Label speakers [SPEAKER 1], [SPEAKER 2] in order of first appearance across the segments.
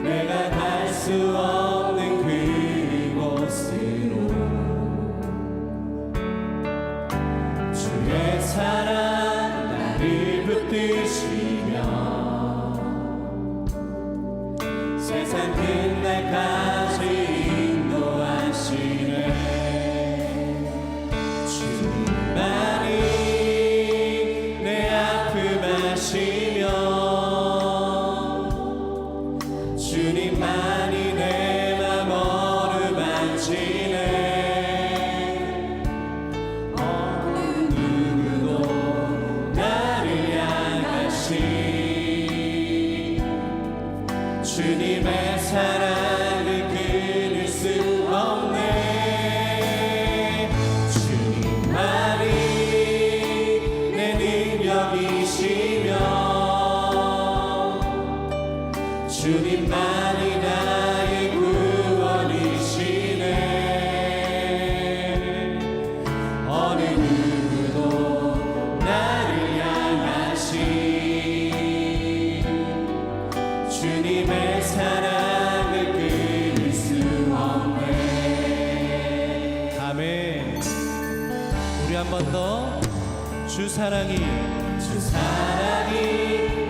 [SPEAKER 1] 내가 갈 수 없는 그곳으로 주의 사랑 나를 붙드시며 세상 끝날까지 인도하시네. 주님만이 내 아픔 아시며 주님만이 내 맘 어루만지네. 어느 누구도 나를 향하시 주님의 사랑을 끊을 수 없네. 주님만이 내 능력이시며 주님만이 나의 구원이시네. 어느 누구도 나를 향하시 주님의 사랑을 끊을 수 없네. 아멘. 우리 한 번 더. 주 사랑이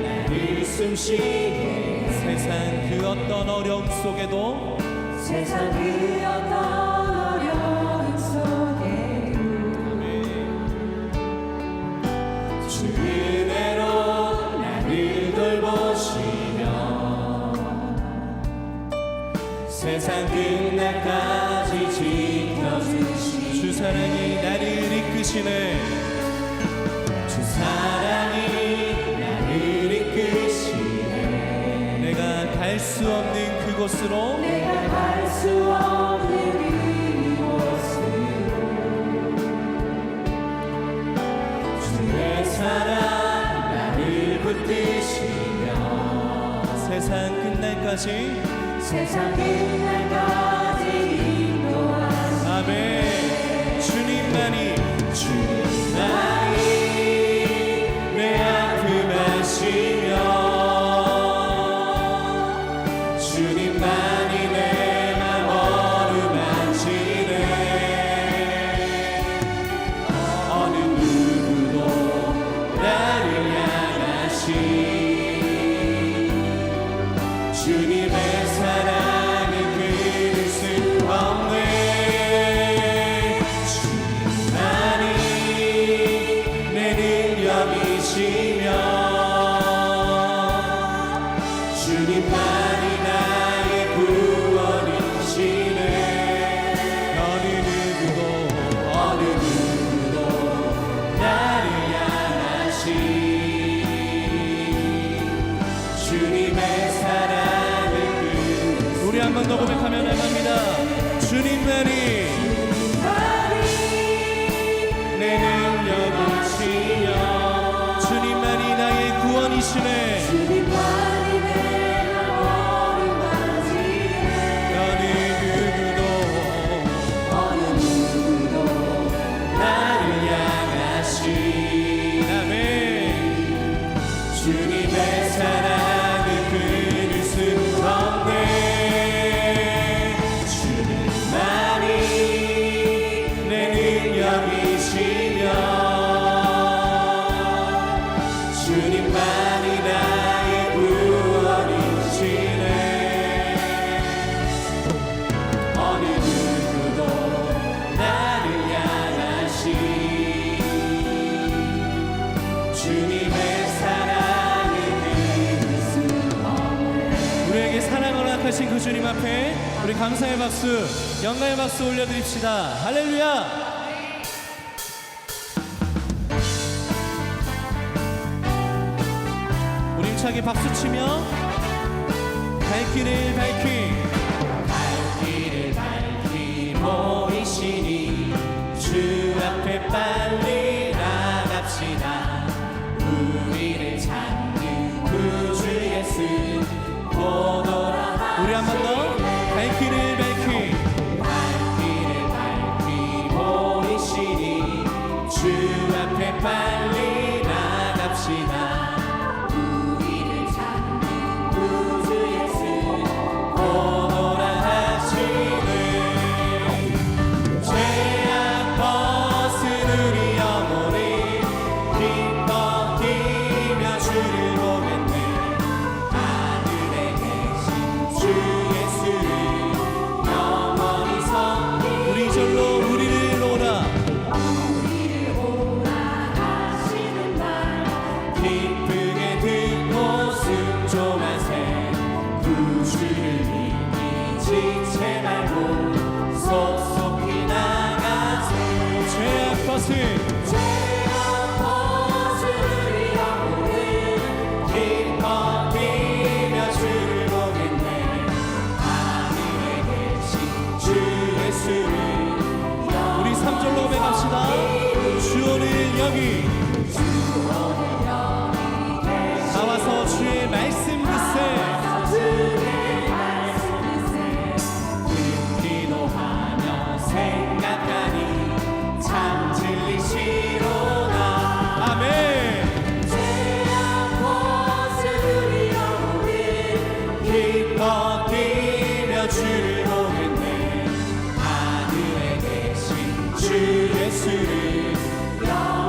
[SPEAKER 1] 나를 숨쉬게 세상 그 어떤 어려움 속에도 주 은혜로 나를 돌보시며 세상 끝날까지 지켜주시니 주 사랑이 나를 이끄시네. 주 사랑이 나를 이끄시네. 내가 갈 수 없는 그곳으로 주의 사랑 나를 붙드시며 세상 끝날까지 인도하시네. 아멘. 주님만이 내 아픔 아시며 주님만이 내 맘 어루만지네. 어느 누구도 나를 향하시 주님의 사랑을 끊을 수 없네. 주님만이 내 능력이시며 주님만이 나의 구원이시네. 어느 누구도 나를 향하시 주님의 사랑을 우리 한 번 더 고백하며 나갑니다. 주님만이 내 능력이시며 주님만이 나의 구원이시네. 어느 누구도 나를 향하시 아멘. 주님의 사랑을 끊을 수 없네. 주님만이 내 능력이시며 주님만이 나의 구원이시네. 어느 누구도 나를 향하시 주님의 사랑을 끊을 수 없네. 우리에게 사랑을 허락하신 그 주님 앞에 우리 감사의 박수, 영광의 박수 올려드립시다. 할렐루야. 우리 힘차게 박수치며 갈 길을 밝히 모이시니 주 앞에 빨리 나갑시다. 우리를 찾는 구주 예수 보도록 우리 한 번 더 갈 길을 밝히 모이시니 주 앞에 빨리 나갑시다. 우리를 찾는 구주 예수 여기 나와서 주의 말씀 듣세 기도하며 생각하니 참 진리시로다. 아멘. 기뻐 뛰며 주를 보겠네. 하늘에 계신 주 예수를.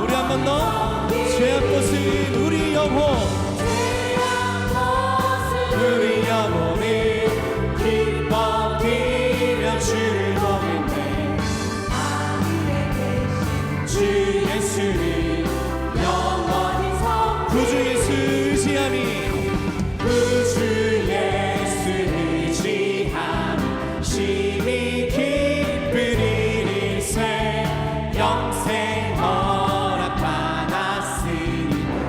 [SPEAKER 1] 우리 한 번 더. 죄악 벗은 우리 영혼, 우리 영혼이 기뻐 뛰며 주를 보겠네. 주 예수를 영원히 구주 예수 의지함이, 구주 예수 의지함 심히 기쁜 일일세. 영생 허락받았으니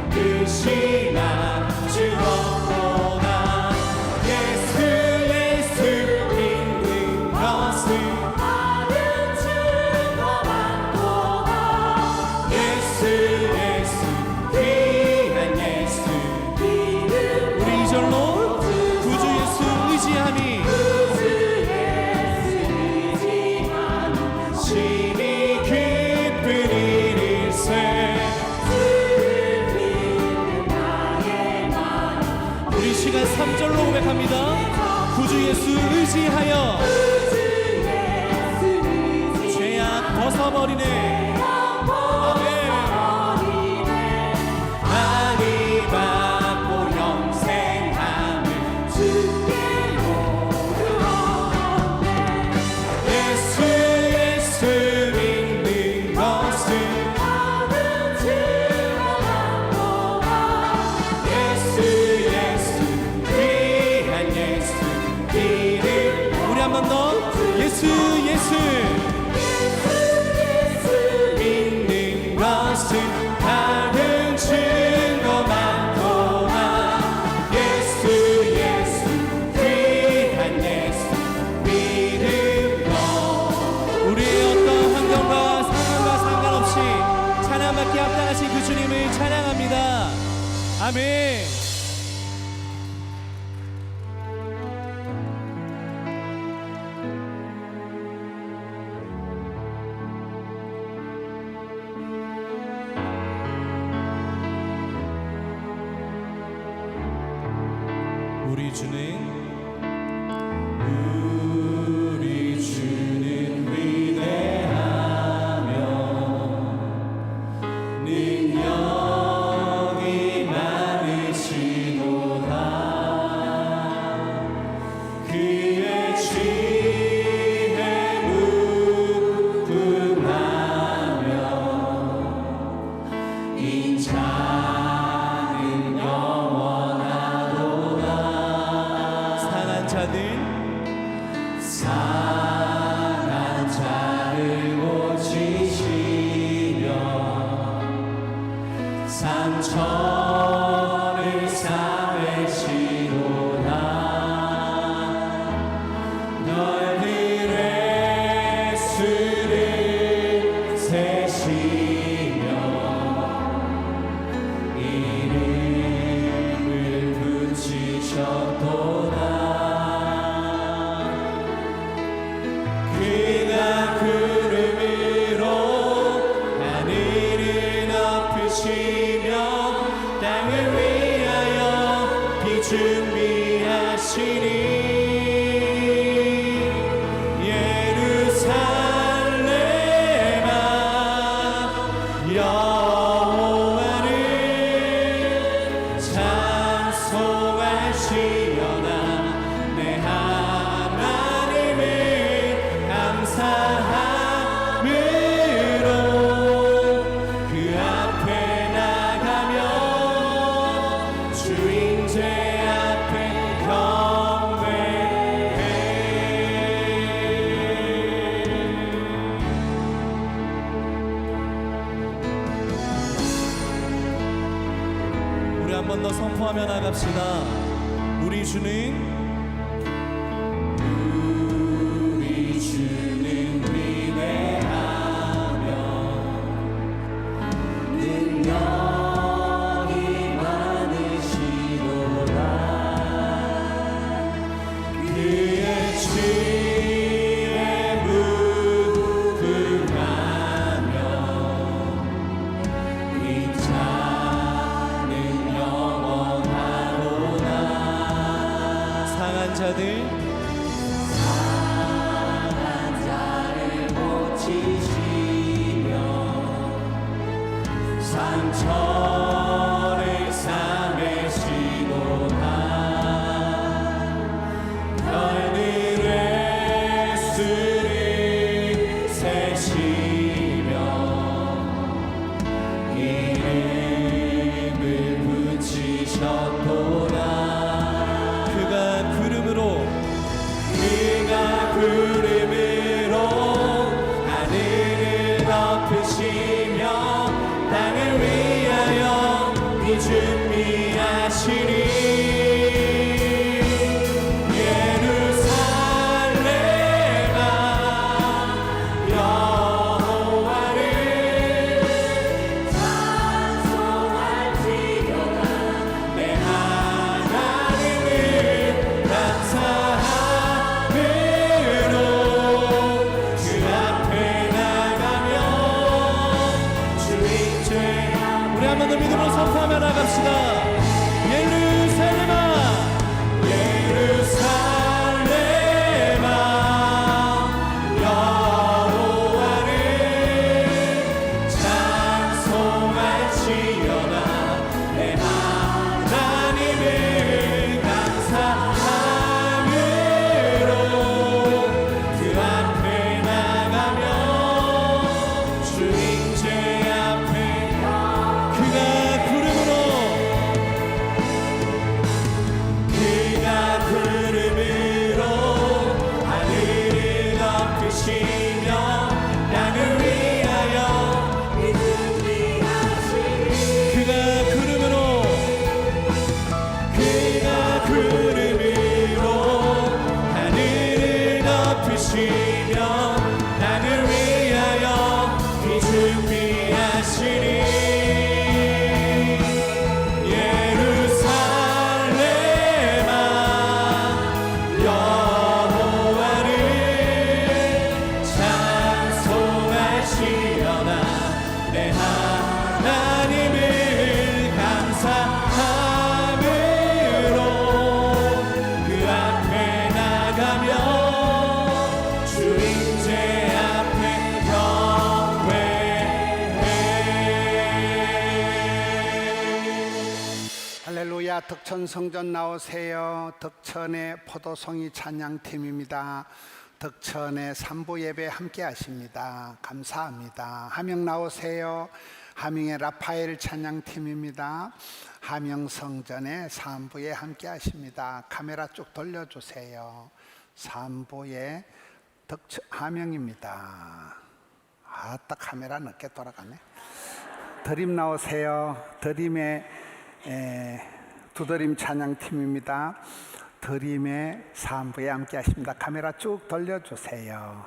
[SPEAKER 1] 그 신앙 주옵보다. 예수 예수 믿는 것은 받은 증거만도다. 예수 예수 귀한 예수 믿음. 우리 이절로 구주 예수 의지함이, 심히 기쁜 일일세. 우리 시간 3절로 고백합니다. 구주 예수 의지하여 죄악 벗어버리네. 아멘. 많이 받고 영생함을 주께 모르었네. 예수 예수 믿는 것은 받은 증거만도다. 예수 예수 귀한 예수 믿음. 우리 한 번 더. 예수 예수 믿는 것은 받은 증거만도다. 예수 예수 귀한 예수 믿음으로. 우리의 어떤 환경과 상황과 상관없이 찬양받기 합당하신 그 주님을 찬양합니다. 아멘. 우리 주는 위대하며 능력이 많으시도다. 그의 지혜 무궁하며 인자는 영원하도다. 상한 자를 고치시며 상처를 싸매시도다. 너희들의 수를 세시며 이름을 붙이셨도다. 그가 구름으로 하늘을 덮으시며 땅을 위하여 비 준비하시니 예루살렘아 여호와를 찬송하시려나. 내 하나님을 감사함으로 그 앞에 나가며 주인제 앞에 경배해. 우리 한 번 더 선포하며 나갑시다. 우리 주는 위대하며 능력이 상한 자들
[SPEAKER 2] 고치시며 상처를 싸매시도다 별들의 수를 세시며 이름을 붙이셨도다 그가 구름으로 하늘을 덮으시며 땅을 위하여 비 준비하시니 예루살렘아 여호와를 찬송할지어다 내 하나님을 감사함으로 그 앞에 나가며 주인죄
[SPEAKER 1] 우리 한 번 더 믿음으로 선포하며 나갑시다. 예루살렘아
[SPEAKER 2] 예루살렘아 여호와를 찬송할지어다 내 하나님을 감사함으로 그 앞에 나가며 주인죄 앞에
[SPEAKER 1] 그가 구름으로
[SPEAKER 2] 하늘을 덮으시며 땅을 위하여 비 준비하시니
[SPEAKER 1] 그가 구름으로
[SPEAKER 2] 하늘을 덮으시며 땅을 위하여 비 준비하시니 예루살렘아 여호와를 찬송하시려나 내 하나님을 감사함으로 그 앞에 나가며 주인죄 앞에 경배해
[SPEAKER 3] 할렐루야. 덕천성전 나오세요. 덕천의 포도송이 찬양팀입니다. 덕천의 3부 예배 함께 하십니다. 감사합니다. 함영 나오세요. 함영의 라파엘 찬양팀입니다. 함영성전의 3부에 함께 하십니다. 카메라 쭉 돌려주세요. 3부의 함영입니다. 딱 카메라 늦게 돌아가네. 드림 나오세요. 드림의 두드림 찬양팀입니다. 드림의 3부에 함께 하십니다. 카메라 쭉 돌려주세요.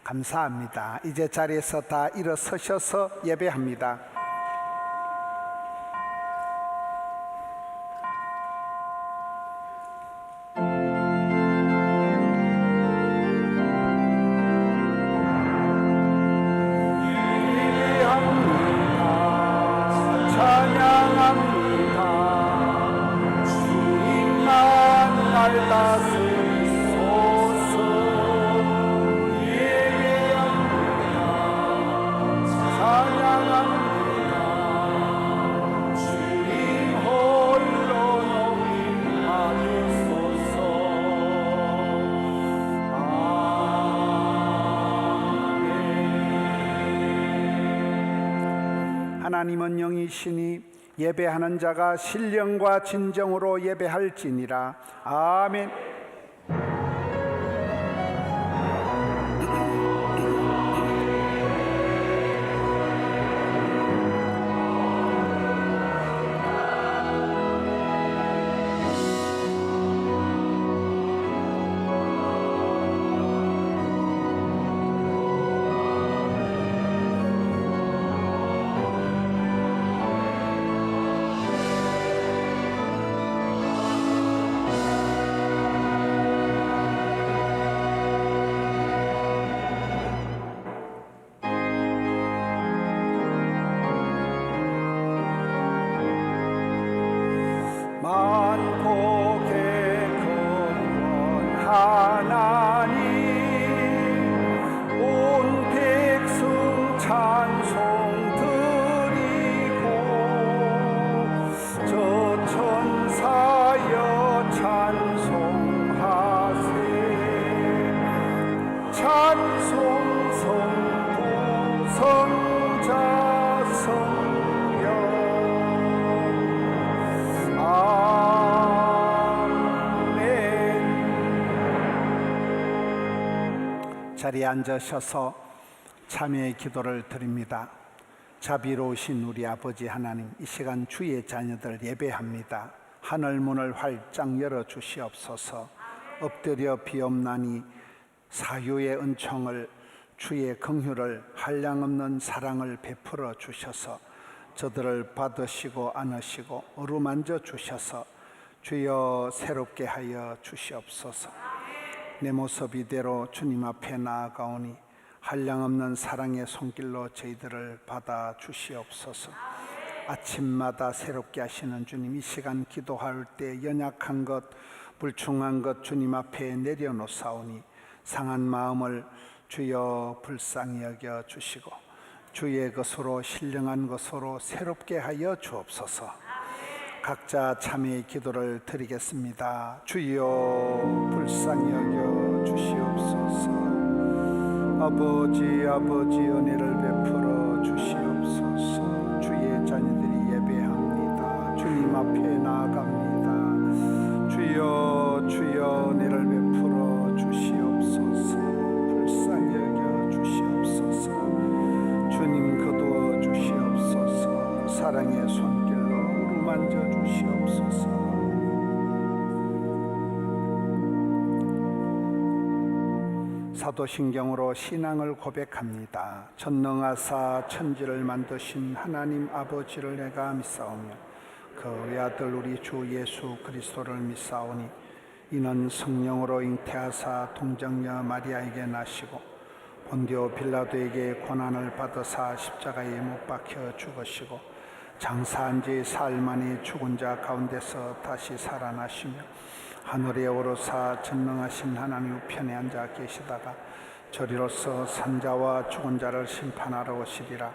[SPEAKER 3] 감사합니다. 이제 자리에서 다 일어서셔서 예배합니다. 하나님은 영이시니 예배하는 자가 신령과 진정으로 예배할지니라. 아멘. 하나님 온 백성 찬송 드리고 저 천사여 찬송하세 찬송 성부 성자 성령 아멘. 자리에 앉으셔서 참여의 기도를 드립니다. 자비로우신 우리 아버지 하나님, 이 시간 주의 자녀들 예배합니다. 하늘 문을 활짝 열어 주시옵소서. 엎드려 비옵나니 사유의 은총을, 주의 긍휼을, 한량없는 사랑을 베풀어 주셔서 저들을 받으시고 안으시고 어루만져 주셔서 주여 새롭게 하여 주시옵소서. 내 모습 이대로 주님 앞에 나아가오니 한량없는 사랑의 손길로 저희들을 받아 주시옵소서. 아침마다 새롭게 하시는 주님, 이 시간 기도할 때 연약한 것, 불충한 것 주님 앞에 내려놓사오니 상한 마음을 주여 불쌍히 여겨 주시고 주의 것으로 신령한 것으로 새롭게 하여 주옵소서. 각자 참여의 기도를 드리겠습니다. 주여 불쌍히 여겨 주시옵소서. 아버지 은혜를 베풀어 주시옵소서. 주의 자녀들이 예배합니다. 주님 앞에 나아갑니다. 주여 은혜를 베풀어 주시옵소서. 불쌍히 여겨 주시옵소서. 주님 거두어 주시옵소서. 사랑의 손길로 어루만져 주시옵소서. 사도신경으로 신앙을 고백합니다. 전능하사 천지를 만드신 하나님 아버지를 내가 믿사오며 그 외아들 우리 주 예수 그리스도를 믿사오니 이는 성령으로 잉태하사 동정녀 마리아에게 나시고 본디오 빌라도에게 고난을 받으사 십자가에 못 박혀 죽으시고 장사한 지 사흘 만에 죽은 자 가운데서 다시 살아나시며 하늘에 오르사 전능하신 하나님 우편에 앉아 계시다가 저리로서 산자와 죽은 자를 심판하러 오시리라.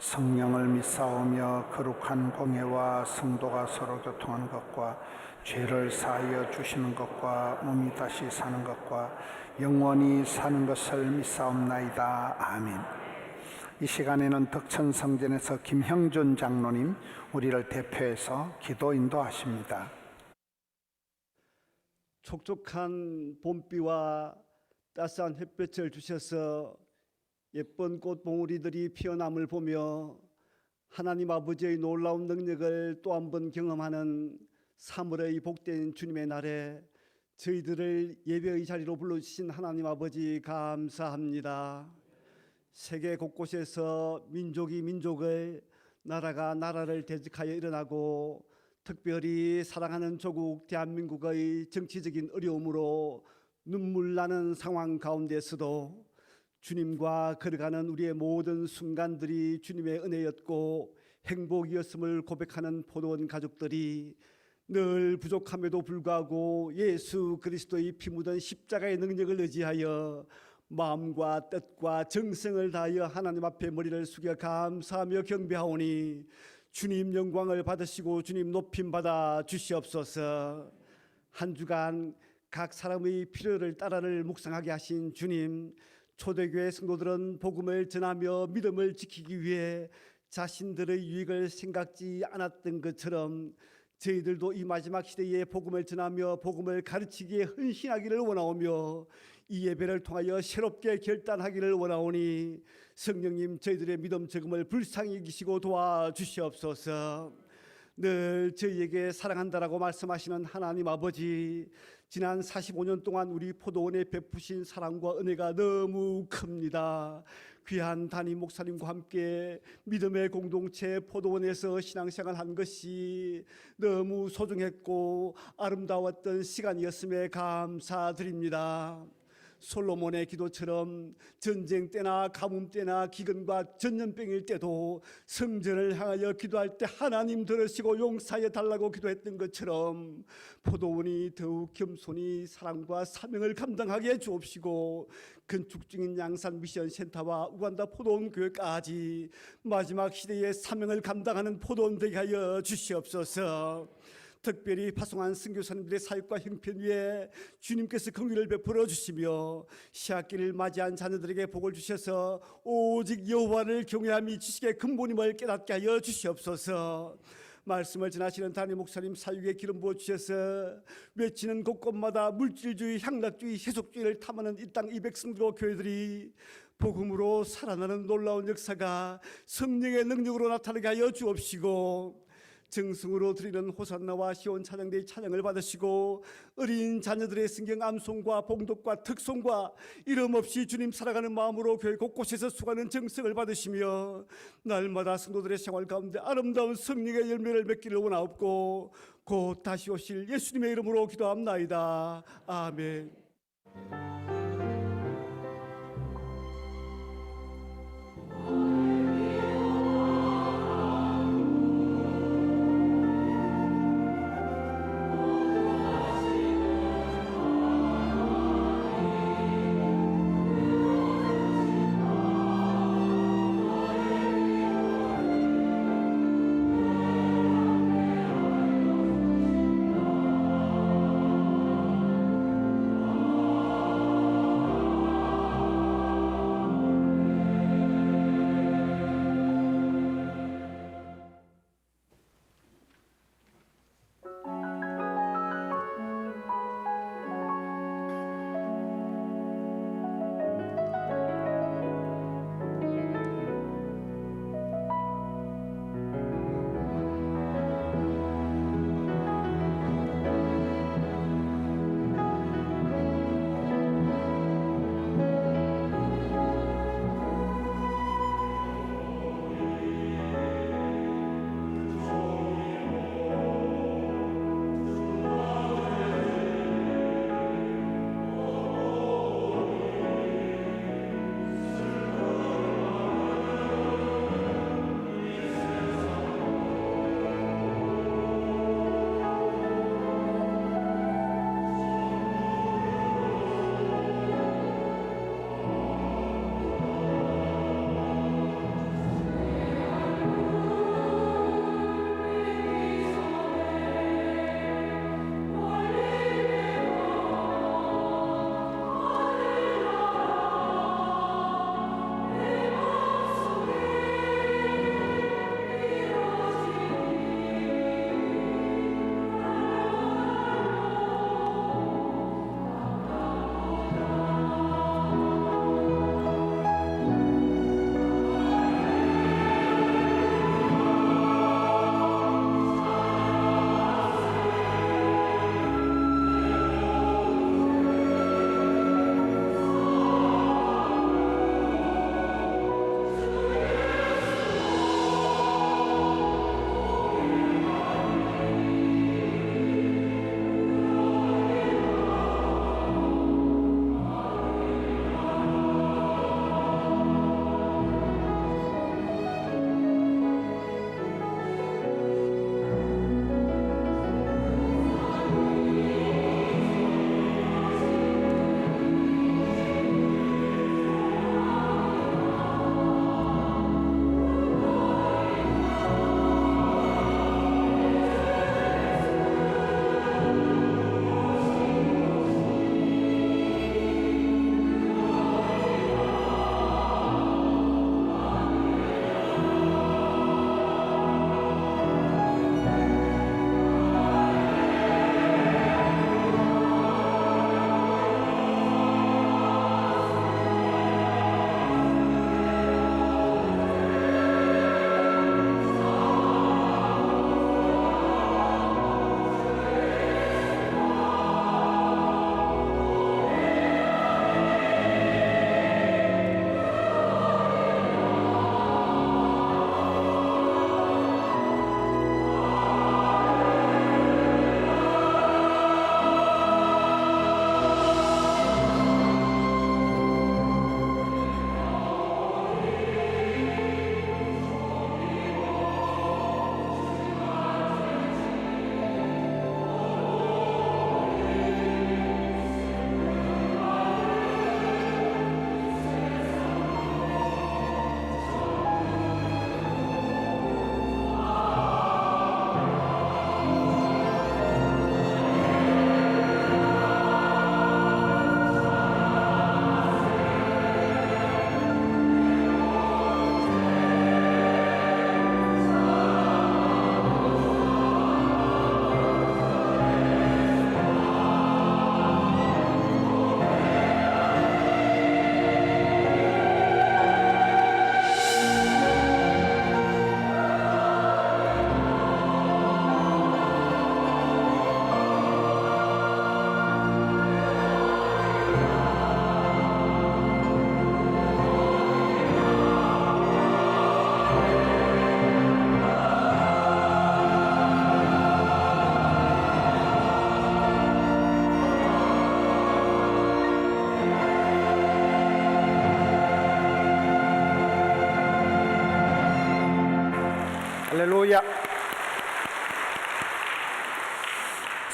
[SPEAKER 3] 성령을 믿사오며 거룩한 공회와 성도가 서로 교통하는 것과 죄를 사하여 주시는 것과 몸이 다시 사는 것과 영원히 사는 것을 믿사옵나이다. 아멘. 이 시간에는 덕천성전에서 김형준 장로님 우리를 대표해서 기도 인도하십니다.
[SPEAKER 4] 촉촉한 봄비와 따스한 햇볕을 주셔서 예쁜 꽃봉우리들이 피어남을 보며 하나님 아버지의 놀라운 능력을 또 한 번 경험하는 3월의 복된 주님의 날에 저희들을 예배의 자리로 불러주신 하나님 아버지 감사합니다. 세계 곳곳에서 민족이 민족을, 나라가 나라를 대적하여 일어나고 특별히 사랑하는 조국 대한민국의 정치적인 어려움으로 눈물 나는 상황 가운데서도 주님과 걸어가는 우리의 모든 순간들이 주님의 은혜였고 행복이었음을 고백하는 포도원 가족들이 늘 부족함에도 불구하고 예수 그리스도의 피 묻은 십자가의 능력을 의지하여 마음과 뜻과 정성을 다하여 하나님 앞에 머리를 숙여 감사하며 경배하오니 주님 영광을 받으시고 주님 높임 받아 주시옵소서. 한 주간 각 사람의 필요를 따라를 묵상하게 하신 주님, 초대교회 성도들은 복음을 전하며 믿음을 지키기 위해 자신들의 유익을 생각지 않았던 것처럼 저희들도 이 마지막 시대에 복음을 전하며 복음을 가르치기에 헌신하기를 원하오며 이 예배를 통하여 새롭게 결단하기를 원하오니 성령님 저희들의 믿음 적음을 불쌍히 여기시고 도와주시옵소서. 늘 저희에게 사랑한다라고 말씀하시는 하나님 아버지, 지난 45년 동안 우리 포도원에 베푸신 사랑과 은혜가 너무 큽니다. 귀한 담임 목사님과 함께 믿음의 공동체 포도원에서 신앙생활 한 것이 너무 소중했고 아름다웠던 시간이었음에 감사드립니다. 솔로몬의 기도처럼 전쟁 때나 가뭄 때나 기근과 전염병일 때도 성전을 향하여 기도할 때 하나님 들으시고 용서해 달라고 기도했던 것처럼 포도원이 더욱 겸손히 사랑과 사명을 감당하게 해 주옵시고 건축 중인 양산 미션 센터와 우간다 포도원 교회까지 마지막 시대의 사명을 감당하는 포도원 되게 하여 주시옵소서. 특별히 파송한 선교사님들의 사역과 형편 위에 주님께서 긍휼을 베풀어 주시며 시학기를 맞이한 자녀들에게 복을 주셔서 오직 여호와를 경외함이 지식의 근본임을 깨닫게 하여 주시옵소서. 말씀을 전하시는 담임 목사님 사육에 기름 부어 주셔서 외치는 곳곳마다 물질주의, 향락주의, 세속주의를 탐하는 이 땅 이 백성들과 교회들이 복음으로 살아나는 놀라운 역사가 성령의 능력으로 나타나게 하여 주옵시고 정승으로 드리는 호산나와 시온 찬양대의 찬양을 받으시고 어린 자녀들의 성경 암송과 봉독과 특송과 이름 없이 주님 살아가는 마음으로 교회 곳곳에서 수고하는 정성을 받으시며 날마다 성도들의 생활 가운데 아름다운 성령의 열매를 맺기를 원하옵고 곧 다시 오실 예수님의 이름으로 기도합나이다. 아멘.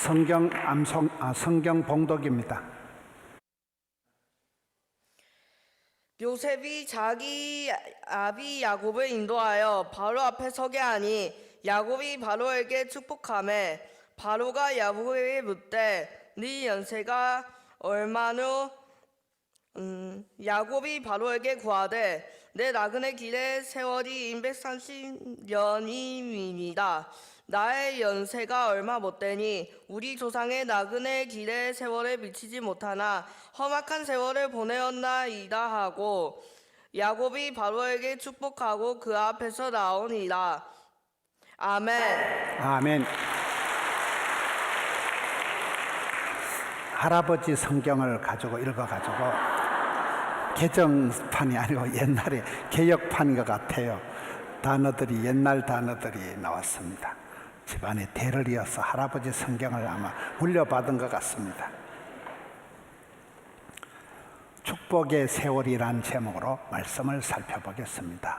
[SPEAKER 3] 성경 봉독입니다.
[SPEAKER 5] 요셉이 자기 아비 야곱을 인도하여 바로 앞에 서게 하니 야곱이 바로에게 축복하매 바로가 야곱에게 묻되 네 연세가 얼마뇨? 야곱이 바로에게 구하되 내 나그네 길의 세월이 130년임이니이다. 나의 연세가 얼마 못되니 우리 조상의 나그네 길의 세월에 미치지 못하나 험악한 세월을 보내었나이다 하고 야곱이 바로에게 축복하고 그 앞에서 나오니라. 아멘.
[SPEAKER 3] 아멘. 할아버지 성경을 가지고 읽어가지고 개정판이 아니고 옛날에 개역판인 것 같아요. 단어들이 옛날 단어들이 나왔습니다. 집안에 대를 이어서 할아버지 성경을 아마 물려받은 것 같습니다. 축복의 세월이란 제목으로 말씀을 살펴보겠습니다.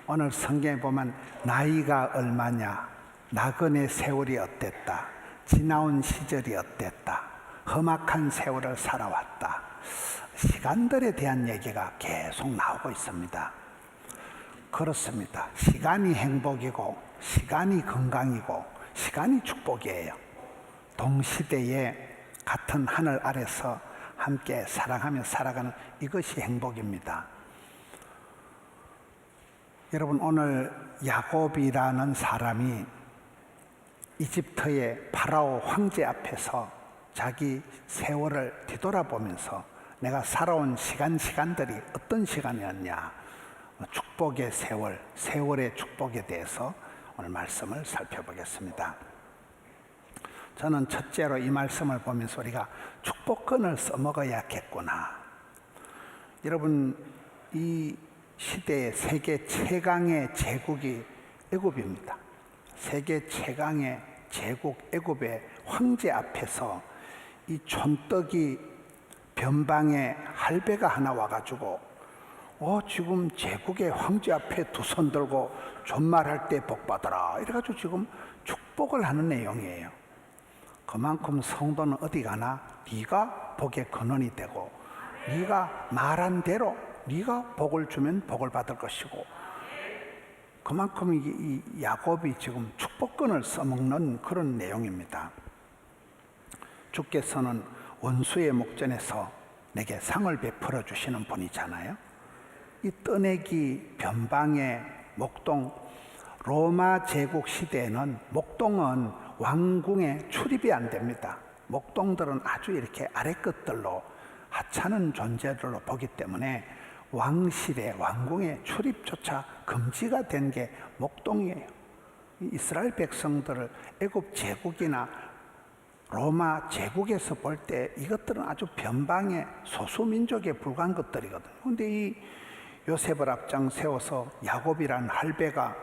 [SPEAKER 3] 오늘 성경에 보면 나이가 얼마냐, 나그네 세월이 어땠다, 지나온 시절이 어땠다, 험악한 세월을 살아왔다, 시간들에 대한 얘기가 계속 나오고 있습니다. 그렇습니다. 시간이 행복이고 시간이 건강이고 시간이 축복이에요. 동시대에 같은 하늘 아래서 함께 사랑하며 살아가는 이것이 행복입니다. 여러분, 오늘 야곱이라는 사람이 이집트의 파라오 황제 앞에서 자기 세월을 뒤돌아보면서 내가 살아온 시간들이 어떤 시간이었냐, 축복의 세월, 세월의 축복에 대해서 오늘 말씀을 살펴보겠습니다. 저는 첫째로 이 말씀을 보면서 우리가 축복권을 써먹어야겠구나. 여러분, 이 시대의 세계 최강의 제국이 애굽입니다. 세계 최강의 제국 애굽의 황제 앞에서 이 촌떡이 변방의 할배가 하나 와가지고 지금 제국의 황제 앞에 두 손 들고 존말할 때 복 받아라 이래가지고 지금 축복을 하는 내용이에요. 그만큼 성도는 어디 가나 네가 복의 근원이 되고 네가 말한 대로 네가 복을 주면 복을 받을 것이고, 그만큼 이 야곱이 지금 축복권을 써먹는 그런 내용입니다. 주께서는 원수의 목전에서 내게 상을 베풀어 주시는 분이잖아요. 이 떠내기 변방의 목동, 로마 제국 시대에는 목동은 왕궁에 출입이 안 됩니다. 목동들은 아주 이렇게 아래끝들로 하찮은 존재들로 보기 때문에 왕실에, 왕궁에 출입조차 금지가 된 게 목동이에요. 이스라엘 백성들을 애굽 제국이나 로마 제국에서 볼 때 이것들은 아주 변방의 소수민족에 불과한 것들이거든요. 그런데 이 요셉을 앞장 세워서 야곱이라는 할배가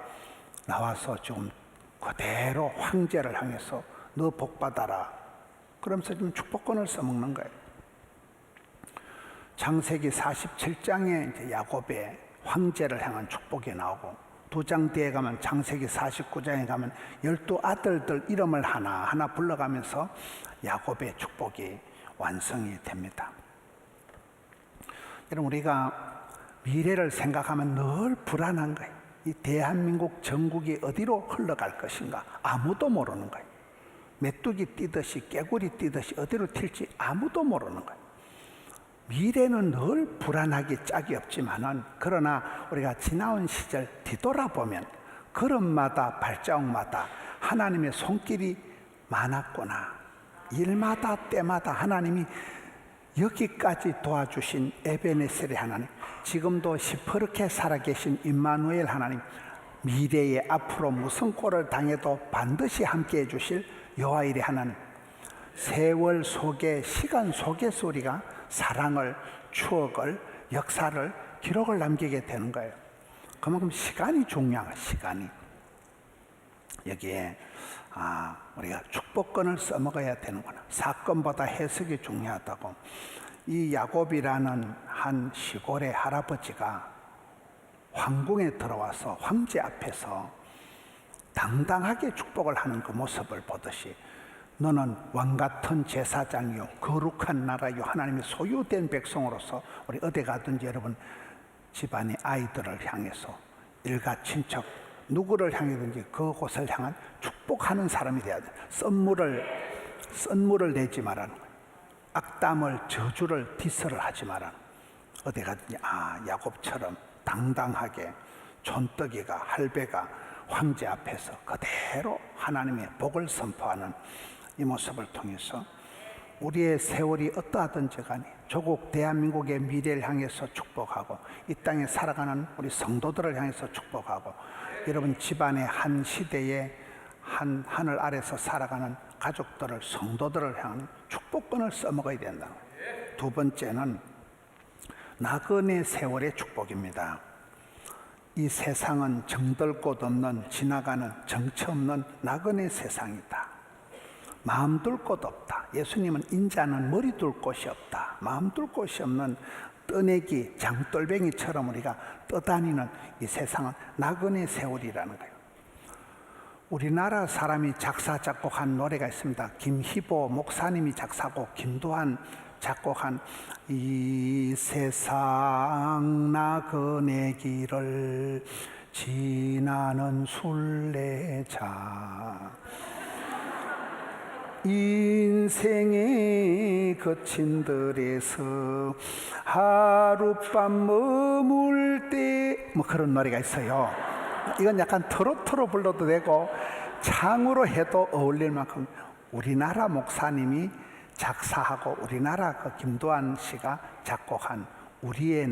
[SPEAKER 3] 나와서 지금 그대로 황제를 향해서 너 복 받아라 그러면서 지금 축복권을 써먹는 거예요. 창세기 47장에 이제 야곱의 황제를 향한 축복이 나오고, 2장 뒤에 가면 창세기 49장에 가면 12아들들 이름을 하나하나 불러가면서 야곱의 축복이 완성이 됩니다. 여러분, 우리가 미래를 생각하면 늘 불안한 거예요. 이 대한민국 전국이 어디로 흘러갈 것인가 아무도 모르는 거예요. 메뚜기 뛰듯이 깨구리 뛰듯이 어디로 튈지 아무도 모르는 거예요. 미래는 늘 불안하기 짝이 없지만은, 그러나 우리가 지나온 시절 뒤돌아보면 걸음마다 발자국마다 하나님의 손길이 많았구나. 일마다 때마다 하나님이 여기까지 도와주신 에베네셀의 하나님, 지금도 시퍼렇게 살아계신 임마누엘 하나님, 미래에 앞으로 무슨 꼴을 당해도 반드시 함께해 주실 여호와일의 하나님, 세월 속에, 시간 속에서 우리가 사랑을, 추억을, 역사를, 기록을 남기게 되는 거예요. 그만큼 시간이 중요한 거예요. 시간이. 여기에 우리가 축복권을 써먹어야 되는구나. 사건보다 해석이 중요하다고. 이 야곱이라는 한 시골의 할아버지가 황궁에 들어와서 황제 앞에서 당당하게 축복을 하는 그 모습을 보듯이, 너는 왕같은 제사장이요 거룩한 나라요 하나님의 소유된 백성으로서 우리 어디 가든지 여러분 집안의 아이들을 향해서 일가 친척 누구를 향해든지 그곳을 향한 축복하는 사람이 돼야 돼. 썬물을 내지 말라는 거예요. 악담을 저주를 디스를 하지 말라는 거예요. 어디 가든지 야곱처럼 당당하게 촌떡이가 할배가 황제 앞에서 그대로 하나님의 복을 선포하는 이 모습을 통해서 우리의 세월이 어떠하든지 간에 조국 대한민국의 미래를 향해서 축복하고 이 땅에 살아가는 우리 성도들을 향해서 축복하고 여러분 집안의 한 시대에 한 하늘 아래서 살아가는 가족들을 성도들을 향한 축복권을 써먹어야 된다. 두 번째는 나그네 세월의 축복입니다. 이 세상은 정들 곳 없는 지나가는 정처 없는 나그네 세상이다. 마음 둘 곳 없다. 예수님은 인자는 머리 둘 곳이 없다. 마음 둘 곳이 없는 떠내기 장돌뱅이처럼 우리가 떠다니는 이 세상은 나그네 세월이라는 거예요. 우리나라 사람이 작사 작곡한 노래가 있습니다. 김희보 목사님이 작사곡, 김도한 작곡한 이 세상 나그네 길을 지나는 순례자 인생의 거친들에서 하룻밤 머물 때 뭐 그런 노래가 있어요. 이건 약간 트로트로 불러도 되고 창으로 해도 어울릴 만큼 우리나라 목사님이 작사하고 우리나라 그 김도한 씨가 작곡한 우리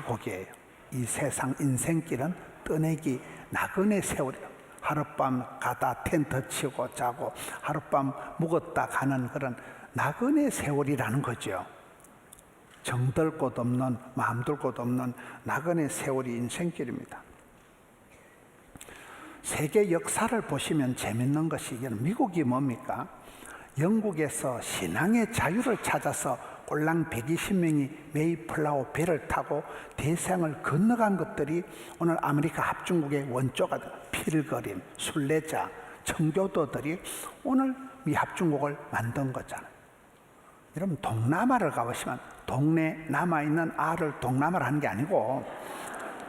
[SPEAKER 3] 곡이에요. 이 세상 인생길은 떠내기 나그네 세월이에요. 하룻밤 가다 텐트 치고 자고 하룻밤 묵었다 가는 그런 나그네 세월이라는 거죠. 정들 곳 없는 마음 둘 곳 없는 나그네 세월이 인생길입니다. 세계 역사를 보시면 재밌는 것이 미국이 뭡니까? 영국에서 신앙의 자유를 찾아서 꼴랑 120명이 메이플라워 배를 타고 대서양을 건너간 것들이 오늘 아메리카 합중국의 원조가 된 필거림, 순례자, 청교도들이 오늘 이 합중국을 만든 거잖아요. 여러분 동남아를 가보시면 동네 남아있는 알을 동남아를 하는 게 아니고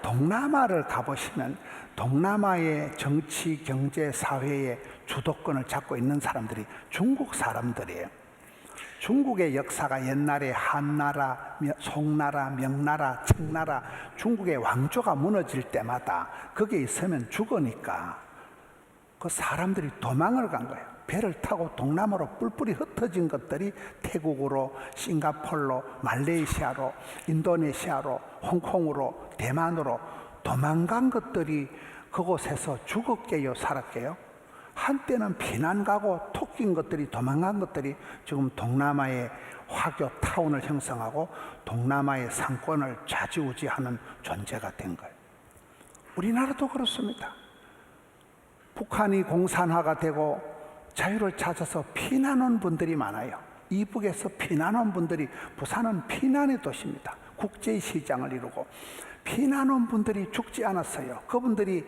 [SPEAKER 3] 동남아를 가보시면 동남아의 정치, 경제, 사회의 주도권을 잡고 있는 사람들이 중국 사람들이에요. 중국의 역사가 옛날에 한나라, 송나라, 명나라, 청나라 중국의 왕조가 무너질 때마다 거기에 있으면 죽으니까 그 사람들이 도망을 간 거예요. 배를 타고 동남아로 뿔뿔이 흩어진 것들이 태국으로, 싱가폴로, 말레이시아로, 인도네시아로, 홍콩으로, 대만으로 도망간 것들이 그곳에서 죽었게요, 살았게요? 한때는 피난 가고 토끼인 것들이 도망간 것들이 지금 동남아의 화교 타운을 형성하고 동남아의 상권을 좌지우지하는 존재가 된 거예요. 우리나라도 그렇습니다. 북한이 공산화가 되고 자유를 찾아서 피난 온 분들이 많아요. 이북에서 피난 온 분들이, 부산은 피난의 도시입니다. 국제의 시장을 이루고 피난 온 분들이 죽지 않았어요. 그분들이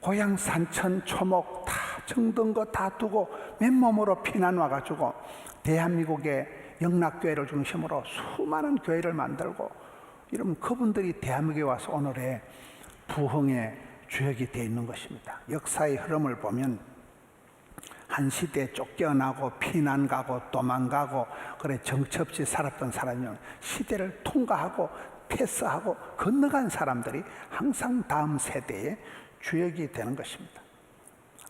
[SPEAKER 3] 고향 산천 초목 다 정든 거 다 두고 맨몸으로 피난 와가지고 대한민국의 영락교회를 중심으로 수많은 교회를 만들고 이러면 그분들이 대한민국에 와서 오늘의 부흥의 주역이 되어 있는 것입니다. 역사의 흐름을 보면 한 시대에 쫓겨나고 피난 가고 도망가고 그래 정처 없이 살았던 사람이 시대를 통과하고 패스하고 건너간 사람들이 항상 다음 세대의 주역이 되는 것입니다.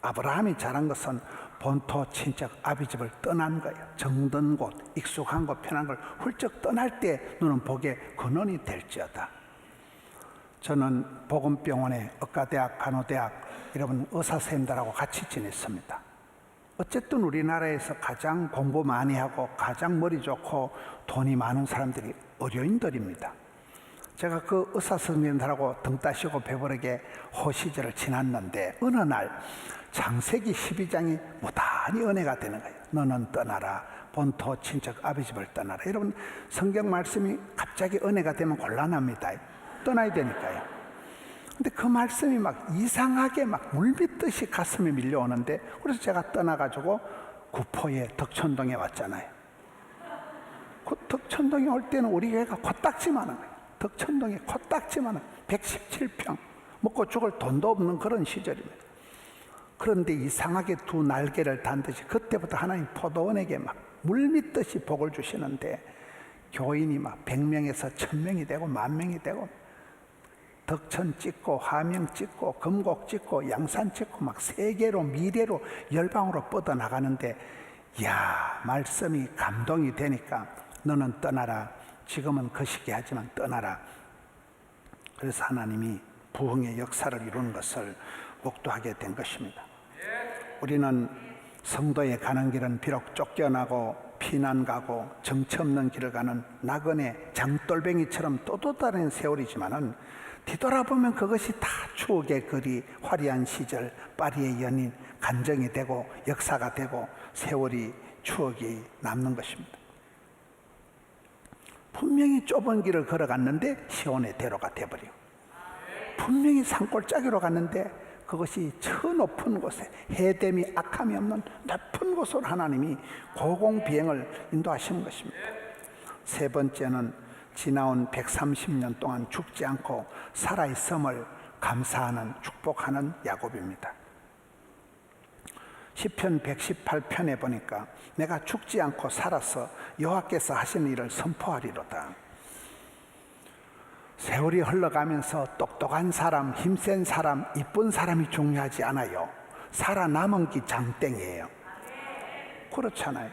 [SPEAKER 3] 아브라함이 잘한 것은 본토 친척 아비집을 떠난 거예요. 정든 곳, 익숙한 곳, 편한 걸 훌쩍 떠날 때 너는 복의 근원이 될지어다. 저는 복음병원에 의과대학, 간호대학 여러분 의사 선생님들하고 같이 지냈습니다. 어쨌든 우리나라에서 가장 공부 많이 하고 가장 머리 좋고 돈이 많은 사람들이 의료인들입니다. 제가 그 의사 선생님들하고 등 따시고 배부르게 호시절을 지났는데 어느 날 창세기 12장이 무단히 은혜가 되는 거예요. 너는 떠나라. 본토 친척 아비집을 떠나라. 여러분 성경 말씀이 갑자기 은혜가 되면 곤란합니다. 떠나야 되니까요. 근데 그 말씀이 막 이상하게 막 물밀듯이 가슴에 밀려오는데 그래서 제가 떠나가지고 구포에 덕천동에 왔잖아요. 그 덕천동에 올 때는 우리 교회가 코딱지만한 거예요. 덕천동에 코딱지만한 117평 먹고 죽을 돈도 없는 그런 시절입니다. 그런데 이상하게 두 날개를 단 듯이 그때부터 하나님 포도원에게 막 물밀듯이 복을 주시는데 교인이 막 100명에서 1000명이 되고 10,000명이 되고 덕천 찍고 화명 찍고 금곡 찍고 양산 찍고 막 세계로 미래로 열방으로 뻗어나가는데 야 말씀이 감동이 되니까 너는 떠나라. 지금은 거시기 하지만 떠나라. 그래서 하나님이 부흥의 역사를 이루는 것을 목도하게 된 것입니다. 우리는 성도에 가는 길은 비록 쫓겨나고 피난 가고 정처 없는 길을 가는 나그네 장돌뱅이처럼 또또다른 세월이지만은 뒤돌아보면 그것이 다 추억의 거리, 화려한 시절, 파리의 연인, 간정이 되고 역사가 되고 세월이 추억이 남는 것입니다. 분명히 좁은 길을 걸어갔는데 시온의 대로가 되어버리고 분명히 산골짜기로 갔는데 그것이 저 높은 곳에 해됨이 악함이 없는 높은 곳으로 하나님이 고공비행을 인도하시는 것입니다. 세 번째는 지나온 130년 동안 죽지 않고 살아있음을 감사하는 축복하는 야곱입니다. 시편 118편에 보니까 내가 죽지 않고 살아서 여호와께서 하시는 일을 선포하리로다. 세월이 흘러가면서 똑똑한 사람, 힘센 사람, 이쁜 사람이 중요하지 않아요. 살아남은 게 장땡이에요. 그렇잖아요.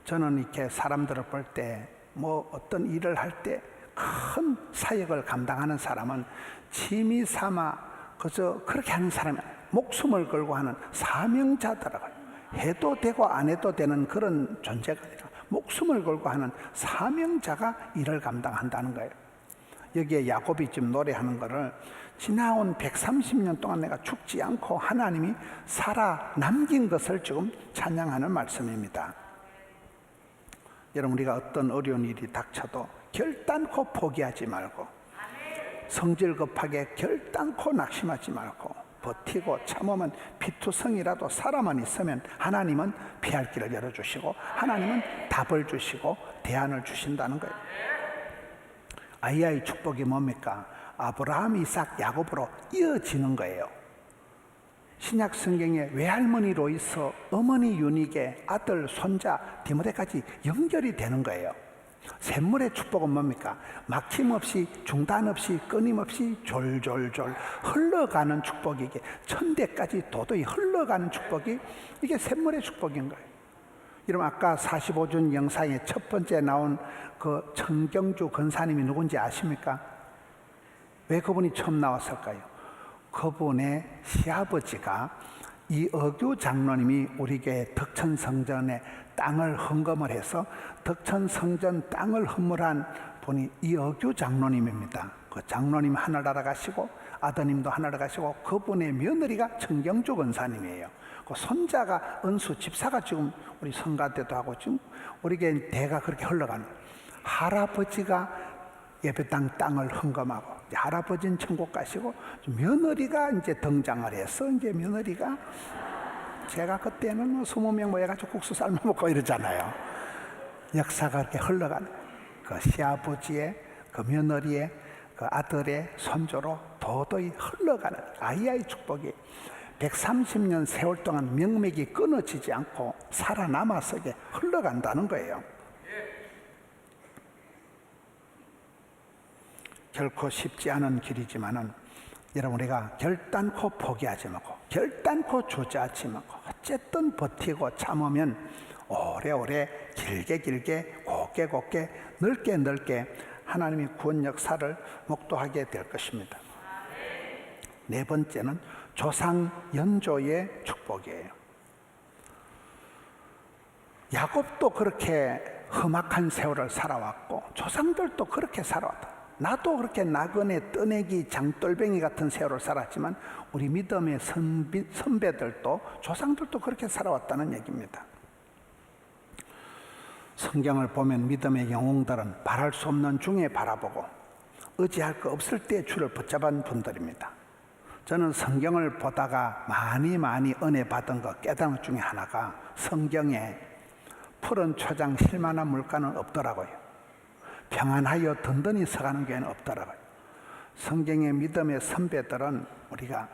[SPEAKER 3] 저는 이렇게 사람들을 볼 때 뭐 어떤 일을 할 때 큰 사역을 감당하는 사람은 취미 삼아 그저 그렇게 하는 사람이 목숨을 걸고 하는 사명자더라고요. 해도 되고 안 해도 되는 그런 존재가 아니라 목숨을 걸고 하는 사명자가 일을 감당한다는 거예요. 여기에 야곱이 지금 노래하는 거를 지나온 130년 동안 내가 죽지 않고 하나님이 살아남긴 것을 지금 찬양하는 말씀입니다. 여러분, 우리가 어떤 어려운 일이 닥쳐도 결단코 포기하지 말고 성질 급하게 결단코 낙심하지 말고 버티고 참으면 피투성이라도 살아만 있으면 하나님은 피할 길을 열어주시고 하나님은 답을 주시고 대안을 주신다는 거예요. 아이의 축복이 뭡니까? 아브라함, 이삭, 야곱으로 이어지는 거예요. 신약 성경에 외할머니 로이스, 어머니 유니게, 아들, 손자, 디모데까지 연결이 되는 거예요. 샘물의 축복은 뭡니까? 막힘없이, 중단 없이, 끊임없이 졸졸졸 흘러가는 축복이 이게 천대까지 도도히 흘러가는 축복이 이게 샘물의 축복인 거예요. 여러분, 아까 45준 영상에 첫 번째 나온 그 청경주 권사님이 누군지 아십니까? 왜 그분이 처음 나왔을까요? 그분의 시아버지가 이어규 장로님이 우리 교회 덕천 성전에 땅을 헌금을 해서 덕천 성전 땅을 헌물한 분이 이어규 장로님입니다. 그 장로님 하늘나라 가시고 아드님도 하늘나라 가시고 그분의 며느리가 청경주 권사님이에요. 그 손자가 은수 집사가 지금 우리 성가대도 하고 지금 우리 교회 대가 그렇게 흘러가는 거예요. 할아버지가 예배당 땅을 헌금하고 할아버지는 천국 가시고 며느리가 이제 등장을 해서 이제 며느리가 제가 그때는 20명 모여가지고 국수 삶아 먹고 이러잖아요. 역사가 이렇게 흘러가는 그 시아버지의 그 며느리의 그 아들의 손조로 도도히 흘러가는 아이의 축복이 130년 세월 동안 명맥이 끊어지지 않고 살아남아서 흘러간다는 거예요. 결코 쉽지 않은 길이지만은 여러분, 우리가 결단코 포기하지 말고 결단코 주저하지 말고 어쨌든 버티고 참으면 오래오래 길게 곱게 넓게 하나님의 구원 역사를 목도하게 될 것입니다. 네 번째는 조상 연조의 축복이에요. 야곱도 그렇게 험악한 세월을 살아왔고 조상들도 그렇게 살아왔다. 나도 그렇게 나그네, 떠내기, 장돌뱅이 같은 세월을 살았지만 우리 믿음의 선배들도 조상들도 그렇게 살아왔다는 얘기입니다. 성경을 보면 믿음의 영웅들은 바랄 수 없는 중에 바라보고 의지할 거 없을 때 주를 붙잡은 분들입니다. 저는 성경을 보다가 많이 은혜 받은 것 깨달은 중에 하나가 성경에 푸른 초장 쉴만한 물가는 없더라고요. 평안하여 든든히 서가는 교회는 없더라고요. 성경의 믿음의 선배들은 우리가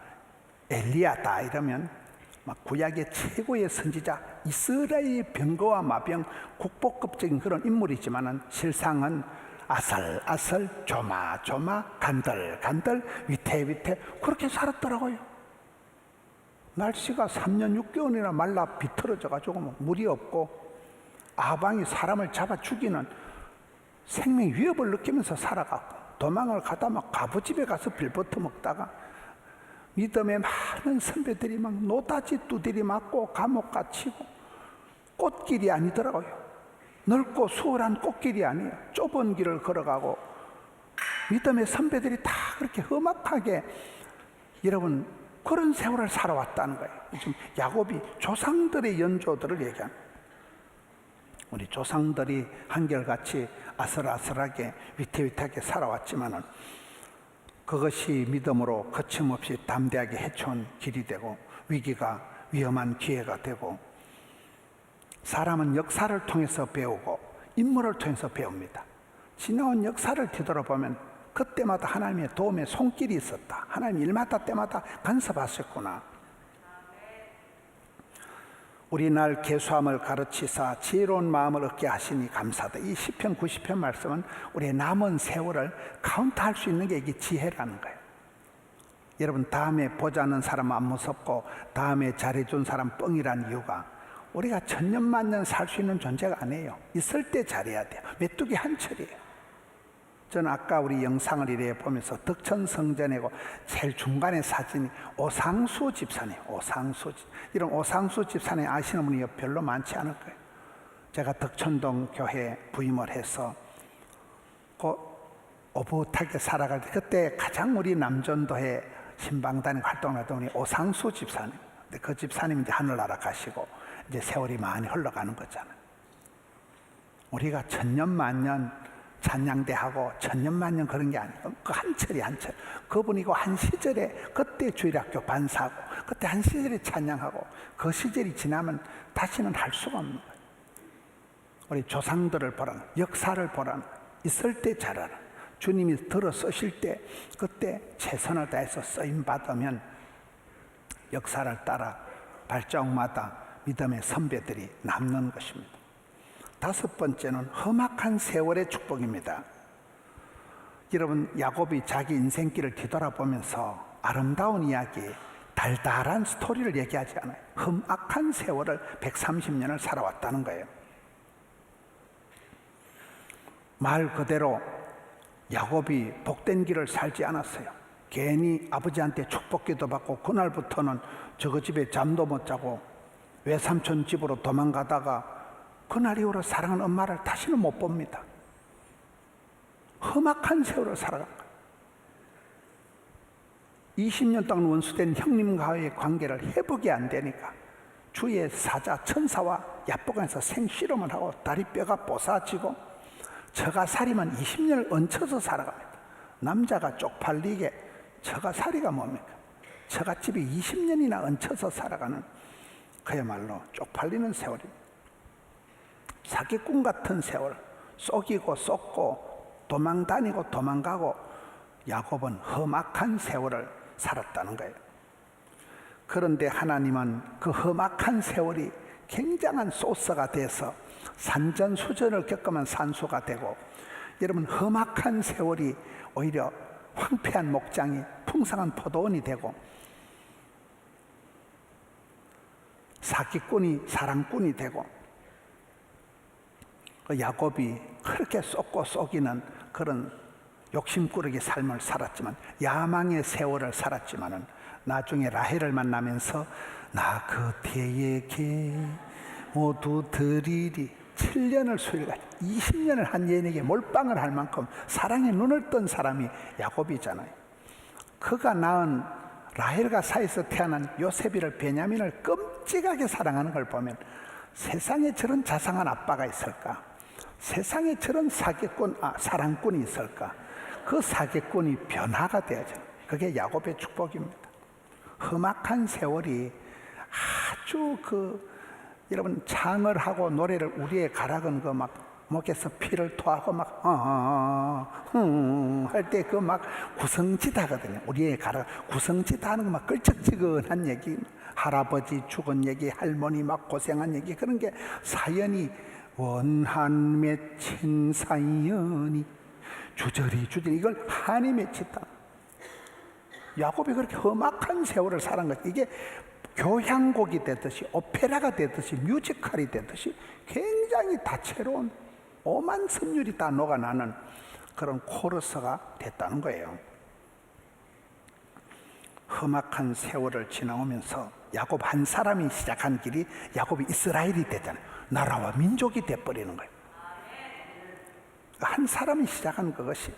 [SPEAKER 3] 엘리야다 이러면 막 구약의 최고의 선지자 이스라엘 병거와 마병 국보급적인 그런 인물이지만은 실상은 아슬아슬 조마조마 간들간들 위태위태 그렇게 살았더라고요. 날씨가 3년 6개월이나 말라 비틀어져 가지고 물이 없고 아방이 사람을 잡아 죽이는 생명 위협을 느끼면서 살아갔고 도망을 가다 막 가부집에 가서 빌버터 먹다가 믿음의 많은 선배들이 막 노다지 두드리 맞고 감옥 갇히고 꽃길이 아니더라고요. 넓고 수월한 꽃길이 아니에요. 좁은 길을 걸어가고 믿음의 선배들이 다 그렇게 험악하게 여러분 그런 세월을 살아왔다는 거예요. 지금 야곱이 조상들의 연조들을 얘기합니다. 우리 조상들이 한결같이 아슬아슬하게 위태위태하게 살아왔지만은 그것이 믿음으로 거침없이 담대하게 헤쳐온 길이 되고 위기가 위험한 기회가 되고 사람은 역사를 통해서 배우고 인물을 통해서 배웁니다. 지나온 역사를 뒤돌아보면 그때마다 하나님의 도움의 손길이 있었다. 하나님 일마다 때마다 간섭하셨구나. 우리 날 계수함을 가르치사 지혜로운 마음을 얻게 하시니 감사다. 이 시편 90편 말씀은 우리의 남은 세월을 카운트할 수 있는 게 이게 지혜라는 거예요. 여러분 다음에 보자는 사람 안 무섭고 다음에 잘해준 사람 뻥이라는 이유가 우리가 천년만년 살 수 있는 존재가 아니에요. 있을 때 잘해야 돼요. 메뚜기 한철이에요. 저는 아까 우리 영상을 이래 보면서 덕천성전이고 제일 중간에 사진이 오상수 집사님, 이런 오상수 집사님 아시는 분이 별로 많지 않을 거예요. 제가 덕천동 교회 부임을 해서 오붓하게 살아갈 때 그때 가장 우리 남전도에 신방단에 활동하던 우리 오상수 집사님. 근데 그 집사님이 이제 하늘나라 가시고 이제 세월이 많이 흘러가는 거잖아요. 우리가 천년만년 찬양대하고 천년만년 그런 게 아니고 그 한철이 한철. 그분이 한 시절에 그때 주일학교 반사하고 그때 한 시절에 찬양하고 그 시절이 지나면 다시는 할 수가 없는 거예요. 우리 조상들을 보라는 역사를 보라는 있을 때 잘하는 주님이 들어 쓰실 때 그때 최선을 다해서 쓰임 받으면 역사를 따라 발자국마다 믿음의 선배들이 남는 것입니다. 다섯 번째는 험악한 세월의 축복입니다. 여러분 야곱이 자기 인생길을 뒤돌아보면서 아름다운 이야기, 달달한 스토리를 얘기하지 않아요. 험악한 세월을 130년을 살아왔다는 거예요. 말 그대로 야곱이 복된 길을 살지 않았어요. 괜히 아버지한테 축복기도 받고 그날부터는 저거 집에 잠도 못 자고 외삼촌 집으로 도망가다가 그날 이후로 사랑하는 엄마를 다시는 못 봅니다. 험악한 세월을 살아간 거예요. 20년 동안 원수된 형님과의 관계를 회복이 안 되니까 주의 사자 천사와 야복강에서 생실험을 하고 다리뼈가 뽀사지고 처가살이만 20년을 얹혀서 살아갑니다. 남자가 쪽팔리게 처가살이가 뭡니까? 처갓집이 20년이나 얹혀서 살아가는 그야말로 쪽팔리는 세월입니다. 사기꾼 같은 세월, 속이고 쏟고 도망다니고 도망가고 야곱은 험악한 세월을 살았다는 거예요. 그런데 하나님은 그 험악한 세월이 굉장한 소스가 돼서 산전수전을 겪으면 산소가 되고 여러분 험악한 세월이 오히려 황폐한 목장이 풍성한 포도원이 되고 사기꾼이 사랑꾼이 되고 야곱이 그렇게 쏟고 속이는 그런 욕심꾸러기 삶을 살았지만 야망의 세월을 살았지만은 나중에 라헬을 만나면서 나 그대에게 모두 드리리 7년을 수일하지 20년을 한 여인에게 몰빵을 할 만큼 사랑에 눈을 뜬 사람이 야곱이잖아요. 그가 낳은 라헬과 사이에서 태어난 요셉이를 베냐민을 끔찍하게 사랑하는 걸 보면 세상에 저런 자상한 아빠가 있을까? 세상에 저런 사랑꾼이 있을까? 그 사기꾼이 변화가 되어져. 그게 야곱의 축복입니다. 험악한 세월이 아주 여러분 창을 하고 노래를 우리의 가락은 막 목에서 피를 토하고 막 할 때 막 구성짓하거든요. 우리의 가락 구성짓하는 거 막 끌적지근한 얘기, 할아버지 죽은 얘기, 할머니 막 고생한 얘기, 그런 게 사연이 원한 맺힌 사연이 주저리 이걸 한이 맺혔다. 야곱이 그렇게 험악한 세월을 살은 것, 이게 교향곡이 되듯이 오페라가 되듯이 뮤지컬이 되듯이 굉장히 다채로운 오만 선율이 다 녹아나는 그런 코러스가 됐다는 거예요. 험악한 세월을 지나오면서 야곱 한 사람이 시작한 길이 야곱이 이스라엘이 되잖아요. 나라와 민족이 돼버리는 거예요. 한 사람이 시작한 그것이,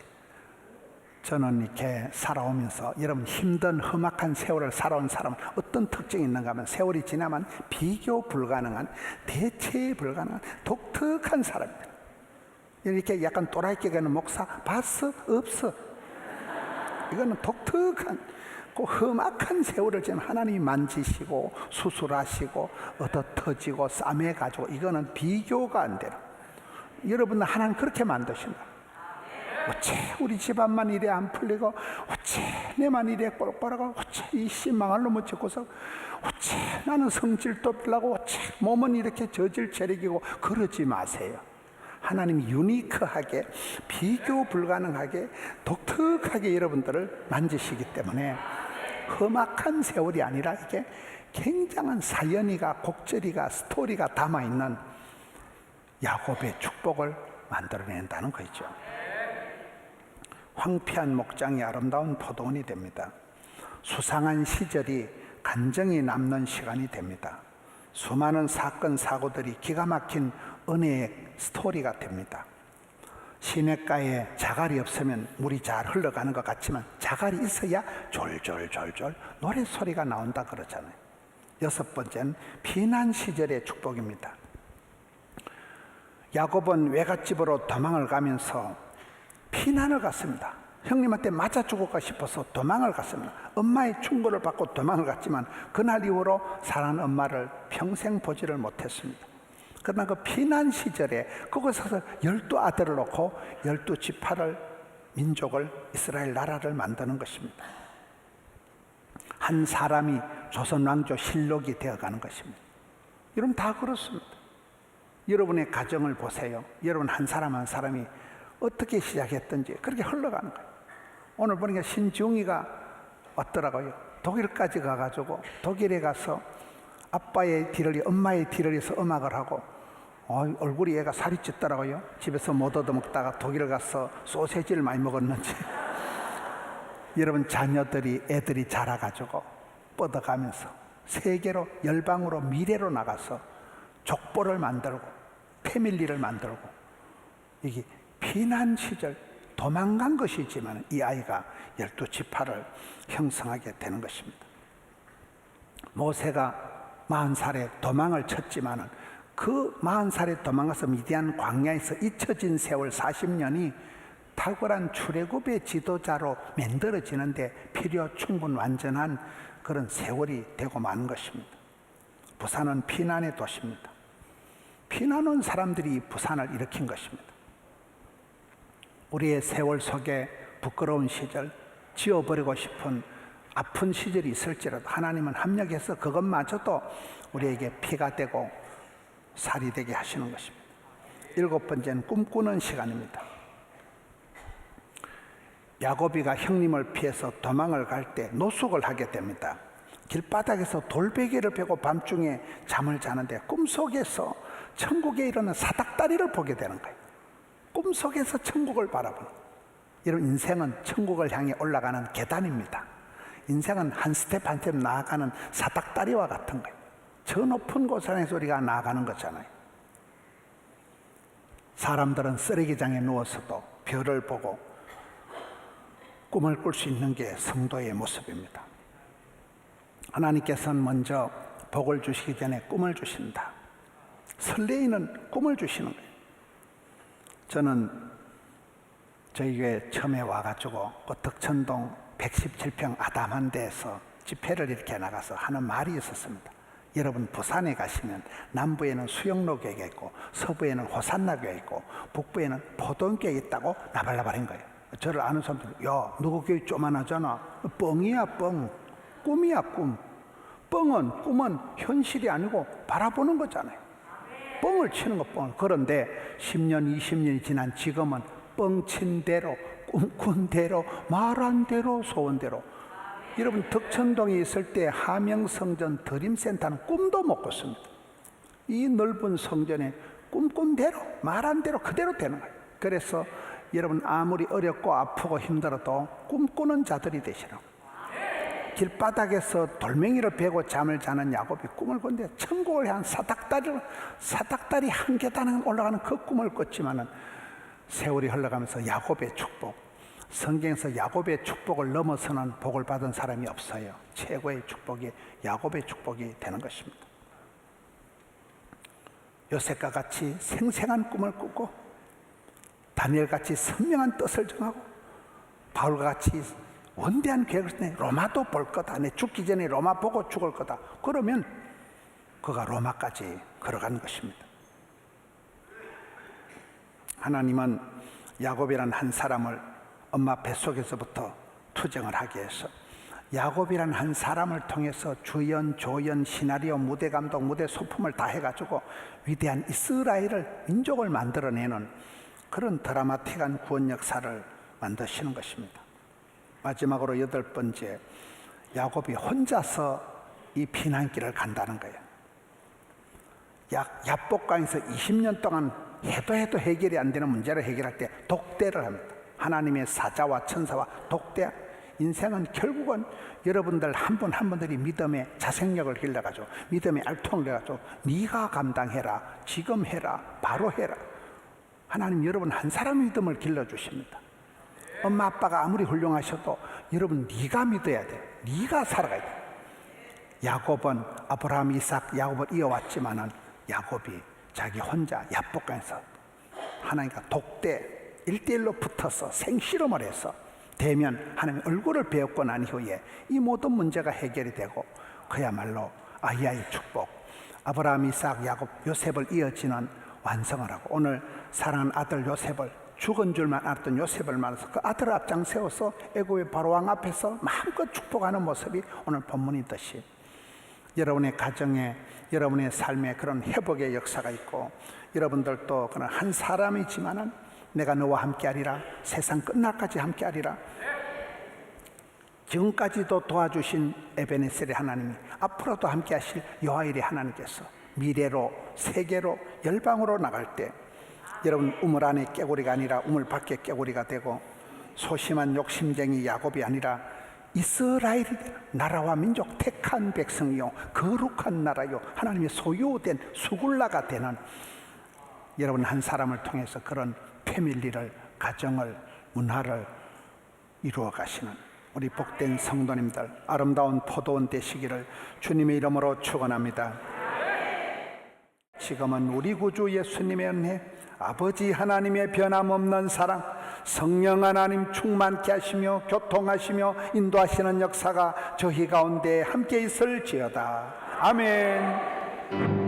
[SPEAKER 3] 저는 이렇게 살아오면서 여러분 힘든 험악한 세월을 살아온 사람은 어떤 특징이 있는가 하면 세월이 지나면 비교 불가능한, 대체 불가능한 독특한 사람입니다. 이렇게 약간 또라이끼가 있는 목사 봤어? 없어. 이거는 독특한 그 험악한 세월을 지금 하나님이 만지시고 수술하시고 얻어터지고 싸매가지고, 이거는 비교가 안 돼요. 여러분은 하나님 그렇게 만드신다. 어째 우리 집안만 이래 안 풀리고, 어째 내만 이래 꼴꼴하고, 어째 이 씨 망할 놈을 짓고서, 어째 나는 성질도 별나고, 어째 몸은 이렇게 저질 체력이고, 그러지 마세요. 하나님이 유니크하게, 비교 불가능하게, 독특하게 여러분들을 만지시기 때문에 험악한 세월이 아니라 이게 굉장한 사연이가, 곡절이가, 스토리가 담아있는 야곱의 축복을 만들어낸다는 거죠. 황폐한 목장이 아름다운 포도원이 됩니다. 수상한 시절이 간정이 남는 시간이 됩니다. 수많은 사건 사고들이 기가 막힌 은혜의 스토리가 됩니다. 시냇가에 자갈이 없으면 물이 잘 흘러가는 것 같지만 자갈이 있어야 졸졸졸졸 노랫소리가 나온다 그러잖아요. 여섯 번째는 피난 시절의 축복입니다. 야곱은 외갓집으로 도망을 가면서 피난을 갔습니다. 형님한테 맞아 죽을까 싶어서 도망을 갔습니다. 엄마의 충고를 받고 도망을 갔지만 그날 이후로 사랑하는 엄마를 평생 보지를 못했습니다. 그러나 그 피난 시절에 그곳에서 12아들을 놓고 12지파를, 민족을, 이스라엘 나라를 만드는 것입니다. 한 사람이 조선 왕조 실록이 되어가는 것입니다. 여러분 다 그렇습니다. 여러분의 가정을 보세요. 여러분 한 사람 한 사람이 어떻게 시작했든지 그렇게 흘러가는 거예요. 오늘 보니까 신지웅이가 왔더라고요. 독일까지 가가지고 독일에 가서 아빠의 뒤를, 엄마의 뒤를 해서 음악을 하고, 얼굴이 얘가 살이 찌더라고요. 집에서 못 얻어먹다가 독일 가서 소세지를 많이 먹었는지. 여러분 자녀들이, 애들이 자라가지고 뻗어가면서 세계로, 열방으로, 미래로 나가서 족보를 만들고 패밀리를 만들고, 이게 피난 시절 도망간 것이지만 이 아이가 12지파를 형성하게 되는 것입니다. 모세가 40살에 도망을 쳤지만은 그 40살에 도망가서 미디안 광야에서 잊혀진 세월 40년이 탁월한 출애굽의 지도자로 만들어지는데 필요 충분 완전한 그런 세월이 되고 만 것입니다. 부산은 피난의 도시입니다. 피난 온 사람들이 부산을 일으킨 것입니다. 우리의 세월 속에 부끄러운 시절, 지워버리고 싶은 아픈 시절이 있을지라도 하나님은 합력해서 그것마저도 우리에게 피가 되고 살이 되게 하시는 것입니다. 7번째는 꿈꾸는 시간입니다. 야곱이가 형님을 피해서 도망을 갈 때 노숙을 하게 됩니다. 길바닥에서 돌베개를 베고 밤중에 잠을 자는데 꿈속에서 천국에 이르는 사닥다리를 보게 되는 거예요. 꿈속에서 천국을 바라보는 거예요. 여러분 인생은 천국을 향해 올라가는 계단입니다. 인생은 한 스텝 한 스텝 나아가는 사닥다리와 같은 거예요. 저 높은 곳을 향해서 우리가 나아가는 거잖아요. 사람들은 쓰레기장에 누워서도 별을 보고 꿈을 꿀 수 있는 게 성도의 모습입니다. 하나님께서는 먼저 복을 주시기 전에 꿈을 주신다. 설레이는 꿈을 주시는 거예요. 저는 저희 교회 처음에 와가지고 그 덕천동 117평 아담한 데에서 집회를 이렇게 나가서 하는 말이 있었습니다. 여러분 부산에 가시면 남부에는 수영로 교회가 있고 서부에는 호산나 교회가 있고 북부에는 포도원 교회가 있다고 나발나발한 거예요. 저를 아는 사람들이 야 너그 교회 쪼만하잖아. 뻥이야 뻥. 꿈이야 꿈. 뻥은 꿈은 현실이 아니고 바라보는 거잖아요. 뻥을 치는 거 뻥. 그런데 10년 20년이 지난 지금은 뻥친 대로 꿈꾼 대로 말한 대로 소원대로. 여러분 덕천동에 있을 때 하명성전 드림센터는 꿈도 못 꿨습니다. 이 넓은 성전에 꿈꾼 대로 말한 대로 그대로 되는 거예요. 그래서 여러분 아무리 어렵고 아프고 힘들어도 꿈꾸는 자들이 되시라고. 길바닥에서 돌멩이를 베고 잠을 자는 야곱이 꿈을 꿨는데 천국을 향한 사닥다리 한 계단 올라가는 그 꿈을 꿨지만은 세월이 흘러가면서 야곱의 축복, 성경에서 야곱의 축복을 넘어서는 복을 받은 사람이 없어요. 최고의 축복이 야곱의 축복이 되는 것입니다. 요셉과 같이 생생한 꿈을 꾸고 다니엘같이 선명한 뜻을 정하고 바울과 같이 원대한 계획을 내 로마도 볼 거다. 내 죽기 전에 로마 보고 죽을 거다. 그러면 그가 로마까지 걸어간 것입니다. 하나님은 야곱이란 한 사람을 엄마 뱃속에서부터 투정을 하게 해서 야곱이란 한 사람을 통해서 주연, 조연, 시나리오, 무대 감독, 무대 소품을 다 해가지고 위대한 이스라엘을 민족을 만들어내는 그런 드라마틱한 구원 역사를 만드시는 것입니다. 마지막으로 8번째, 야곱이 혼자서 이 피난길을 간다는 거예요. 야복강에서 20년 동안 해도 해결이 안 되는 문제를 해결할 때 독대를 합니다. 하나님의 사자와 천사와 독대. 인생은 결국은 여러분들 한 분 한 분들이 믿음의 자생력을 길러가지고 믿음의 알통을 내가지고 네가 감당해라, 지금 해라, 바로 해라. 하나님 여러분 한 사람의 믿음을 길러주십니다. 엄마 아빠가 아무리 훌륭하셔도 여러분 네가 믿어야 돼. 네가 살아가야 돼. 야곱은 아브라함, 이삭, 야곱을 이어왔지만은 야곱이 자기 혼자 야복강에서 하나님과 독대 1대1로 붙어서 생실험을 해서 대면 하나님의 얼굴을 배웠고 난 이후에 이 모든 문제가 해결이 되고 그야말로 아이의 축복, 아브라함, 이삭, 야곱, 요셉을 이어지는 완성을 하고 오늘 사랑하는 아들 요셉을 죽은 줄만 알았던 요셉을 만나서 그 아들을 앞장 세워서 애굽의 바로왕 앞에서 마음껏 축복하는 모습이 오늘 본문이듯이 여러분의 가정에 여러분의 삶에 그런 회복의 역사가 있고 여러분들도 그런 한 사람이지만은 내가 너와 함께하리라, 세상 끝날까지 함께하리라. 지금까지도 도와주신 에베네셀의 하나님이 앞으로도 함께하실 여호와일의 하나님께서 미래로 세계로 열방으로 나갈 때 여러분 우물 안에 깨구리가 아니라 우물 밖에 깨구리가 되고 소심한 욕심쟁이 야곱이 아니라 이스라엘이 나라와 민족 택한 백성이요 거룩한 나라요 하나님의 소유된 수굴라가 되는 여러분 한 사람을 통해서 그런 패밀리를, 가정을, 문화를 이루어 가시는 우리 복된 성도님들 아름다운 포도원 되시기를 주님의 이름으로 축원합니다. 지금은 우리 구주 예수님의 은혜, 아버지 하나님의 변함없는 사랑, 성령 하나님 충만케 하시며 교통하시며 인도하시는 역사가 저희 가운데 함께 있을지어다. 아멘.